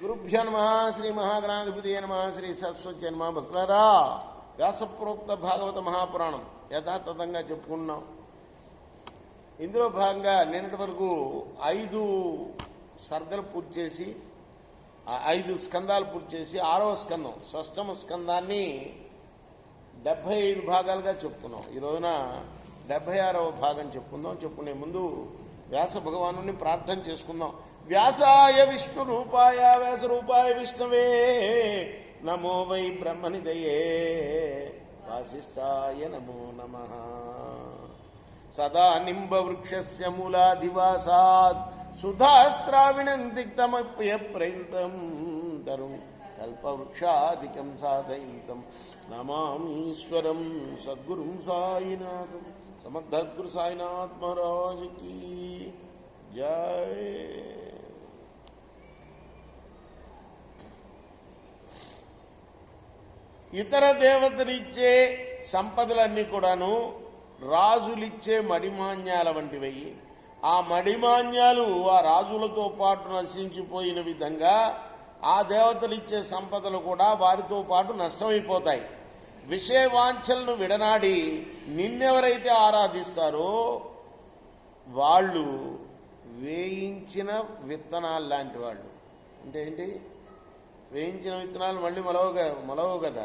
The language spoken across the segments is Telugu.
గురుభ్యో నమ శ్రీ మహాగణాధిపతి నమ శ్రీ సరస్వతి నమ. భక్తులారా, వ్యాసప్రోక్త భాగవత మహాపురాణం యథాతథంగా చెప్పుకున్నాం. ఇందులో భాగంగా నిన్నటి వరకు 5 సర్గలు పూర్తి చేసి 5 స్కందాలు పూర్తి చేసి 6వ స్కందం షష్టమ స్కందాన్ని 75 భాగాలుగా చెప్పుకున్నాం. ఈ రోజున 76వ భాగం చెప్పుకుందాం. చెప్పుకునే ముందు వ్యాస భగవాను ప్రార్థన చేసుకుందాం. వ్యాసాయ విష్ణు రూపాయ వ్యాస రూపాయ విష్ణవే నమో వై బ్రహ్మనిదయే వాసిష్ఠాయ నమో నమః. సదా నింబ వృక్షస్య మూలాధివాసాత్ సుధాస్రావిణం తిక్తమప్యప్రయంతం తరుం కల్పవృక్షాదికం సాధయితం నమామీశ్వరం సద్గురుం సాయినాథం. సమర్థద్గురు సాయినాథ్ మహారాజ్ కీ జై. ఇతర దేవతలిచ్చే సంపదలన్నీ కూడాను రాజులిచ్చే మడిమాన్యాల వంటివి. ఆ మడిమాన్యాలు ఆ రాజులతో పాటు నశించిపోయిన విధంగా ఆ దేవతలిచ్చే సంపదలు కూడా వారితో పాటు నష్టమైపోతాయి. విషయవాంఛలను విడనాడి నిన్నెవరైతే ఆరాధిస్తారో వాళ్ళు వేయించిన విత్తనాలు లాంటి వాళ్ళు. అంటే ఏంటి? వేయించిన విత్తనాలు మళ్ళీ మొలవు కదా,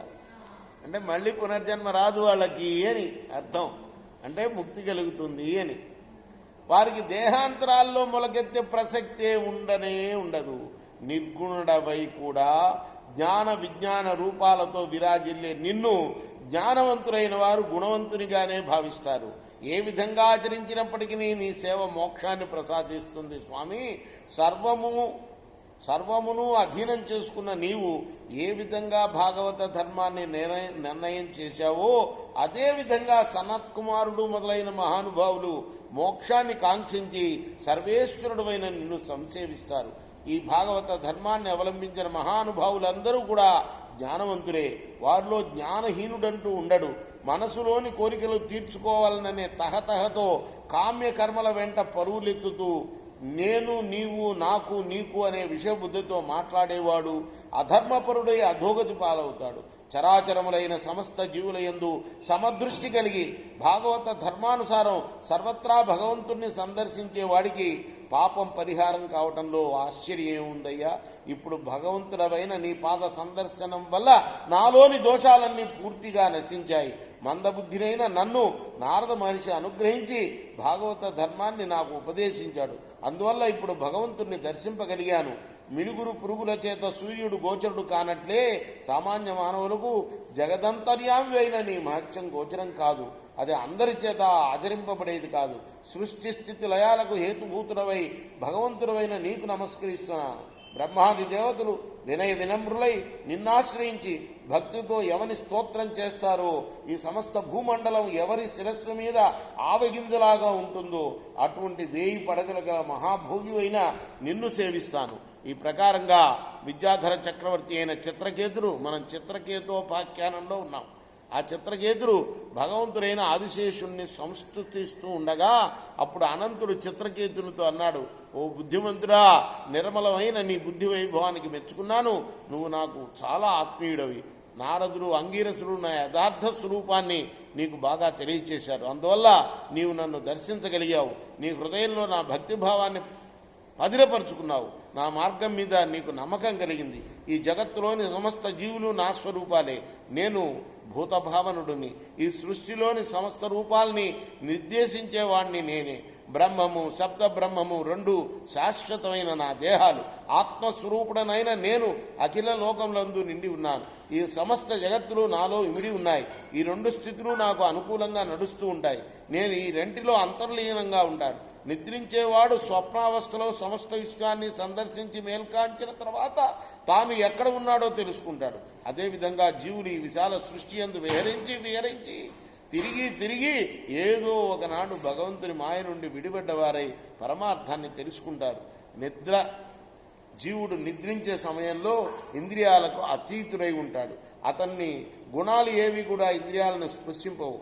అంటే మళ్ళీ పునర్జన్మ రాదు వాళ్ళకి అని అర్థం. అంటే ముక్తి కలుగుతుంది అని. వారికి దేహాంతరాల్లో మొలకెత్తే ప్రసక్తే ఉండదు. నిర్గుణుడవై కూడా జ్ఞాన విజ్ఞాన రూపాలతో విరాజిల్లే నిన్ను జ్ఞానవంతులైన వారు గుణవంతునిగానే భావిస్తారు. ఏ విధంగా ఆచరించినప్పటికీ నీ సేవ మోక్షాన్ని ప్రసాదిస్తుంది స్వామి. సర్వమును అధీనం చేసుకున్న నీవు ఏ విధంగా భాగవత ధర్మాన్ని నిర్ణయం చేశావో అదేవిధంగా సనత్కుమారుడు మొదలైన మహానుభావులు మోక్షాన్ని కాంక్షించి సర్వేశ్వరుడువైన నిన్ను సంసేవిస్తారు. ఈ భాగవత ధర్మాన్ని అవలంబించిన మహానుభావులందరూ కూడా జ్ఞానవంతులే. వారిలో జ్ఞానహీనుడంటూ ఉండడు. మనసులోని కోరికలు తీర్చుకోవాలననే తహతహతో కామ్యకర్మల వెంట పరువులెత్తుతూ నేను నీవు నాకు నీకు అనే విషయబుద్ధితో మాట్లాడేవాడు అధర్మపరుడై అధోగతి పాలవుతాడు. చరాచరములైన సమస్త జీవుల యందు సమదృష్టి కలిగి భాగవత ధర్మానుసారం సర్వత్రా భగవంతుణ్ణి సందర్శించే వాడికి పాపం పరిహారం కావటంలో ఆశ్చర్యం ఉందయ్యా. ఇప్పుడు భగవంతుడవైన నీ పాద సందర్శనం వల్ల నాలోని దోషాలన్నీ పూర్తిగా నశించాయి. మందబుద్ధినైన నన్ను నారద మహర్షి అనుగ్రహించి భాగవత ధర్మాన్ని నాకు ఉపదేశించాడు. అందువల్ల ఇప్పుడు భగవంతుణ్ణి దర్శింపగలిగాను. మినుగురు పురుగుల చేత సూర్యుడు గోచరుడు కానట్లే సామాన్య మానవులకు జగదంతర్యామి అయిన నీ మహత్యం గోచరం కాదు. అది అందరి చేత ఆచరింపబడేది కాదు. సృష్టి స్థితి లయాలకు హేతుభూతుడవై భగవంతుడవైన నీకు నమస్కరిస్తున్నాను. బ్రహ్మాది దేవతలు వినయ వినమ్రులై నిన్నాశ్రయించి భక్తితో ఎవని స్తోత్రం చేస్తారో ఈ సమస్త భూమండలం ఎవరి శిరస్సు మీద ఆవగింజలాగా ఉంటుందో అటువంటి 1000 పడగల గల మహాభోగివైన నిన్ను సేవిస్తాను. ఈ ప్రకారంగా విద్యాధర చక్రవర్తి అయిన చిత్రకేతుడు, మనం చిత్రకేతోపాఖ్యానంలో ఉన్నాం. ఆ చిత్రకేతుడు భగవంతుడైన ఆదిశేషుణ్ణి సంస్తుతిస్తూ ఉండగా అప్పుడు అనంతుడు చిత్రకేతునితో అన్నాడు, ఓ బుద్ధిమంతుడా, నిర్మలమైన నీ బుద్ధి వైభవానికి మెచ్చుకున్నాను. నువ్వు నాకు చాలా ఆత్మీయుడవి. నారదుడు అంగీరసుడు నా యథార్థ స్వరూపాన్ని నీకు బాగా తెలియచేశారు. అందువల్ల నీవు నన్ను దర్శించగలిగావు. నీ హృదయంలో నా భక్తిభావాన్ని పదిలపరుచుకున్నావు. నా మార్గం మీద నీకు నమ్మకం కలిగింది. ఈ జగత్తులోని సమస్త జీవులు నా స్వరూపాలే. నేను భూతభావనుడిని. ఈ సృష్టిలోని సమస్త రూపాల్ని నిర్దేశించేవాణ్ణి నేనే. బ్రహ్మము శబ్ద బ్రహ్మము 2 శాశ్వతమైన నా దేహాలు. ఆత్మస్వరూపుడనైన నేను అఖిల లోకములందు నిండి ఉన్నాను. ఈ సమస్త జగత్తులు నాలో ఇమిడి ఉన్నాయి. ఈ 2 స్థితులు నాకు అనుకూలంగా నడుస్తూ ఉంటాయి. నేను ఈ రెంటిలో అంతర్లీనంగా ఉంటాను. నిద్రించేవాడు స్వప్నావస్థలో సమస్త విశ్వాన్ని సందర్శించి మేల్కాంచిన తర్వాత తాను ఎక్కడ ఉన్నాడో తెలుసుకుంటాడు. అదేవిధంగా జీవులు ఈ విశాల సృష్టి యందు విహరించి తిరిగి ఏదో ఒకనాడు భగవంతుని మాయ నుండి విడిపడ్డవారై పరమార్థాన్ని తెలుసుకుంటారు. జీవుడు నిద్రించే సమయంలో ఇంద్రియాలకు అతీతుడై ఉంటాడు. అతన్ని గుణాలు ఏవి కూడా ఇంద్రియాలను స్పృశింపవు.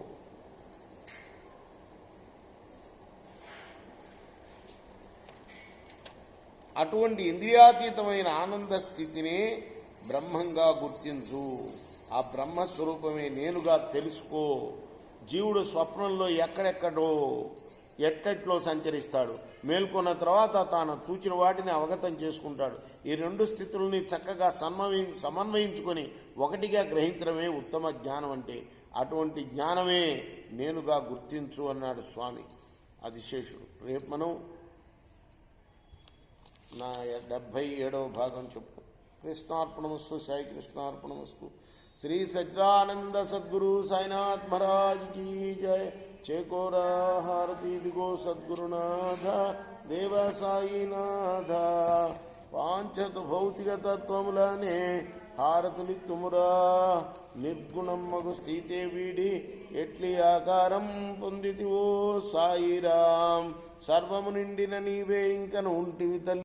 అటువంటి ఇంద్రియాతీతమైన ఆనంద స్థితిని బ్రహ్మంగా గుర్తించు. ఆ బ్రహ్మస్వరూపమే నేనుగా తెలుసుకో. జీవుడు స్వప్నంలో ఎట్టెట్లో సంచరిస్తాడు. మేల్కొన్న తర్వాత తాను చూచిన వాటిని అవగతం చేసుకుంటాడు. ఈ రెండు స్థితులని చక్కగా సమన్వయించుకొని ఒకటిగా గ్రహించడమే ఉత్తమ జ్ఞానం అంటే. అటువంటి జ్ఞానమే నేనుగా గుర్తించు అన్నాడు స్వామి ఆదిశేషుడు. రేపు మనం నా 77వ భాగం చెప్పు. కృష్ణార్పణమస్తు. సాయి కృష్ణార్పణమస్తు. శ్రీ సచ్చిదానంద సద్గురు సాయినాథ్ మహారాజ్ की जय. చేకోరా హారతి దిగో సద్గురునాథ దేవ సాయినాథ. పాంచత భౌతిక తత్వములనే హారతులిత్తుమురా. నిర్గుణమ్మగు స్థితే వీడి ఎట్లి ఆకారం పొందితివో సాయిరాం. సర్వము నిండిన నీవే ఇంకను ఉంటివి తల్లి.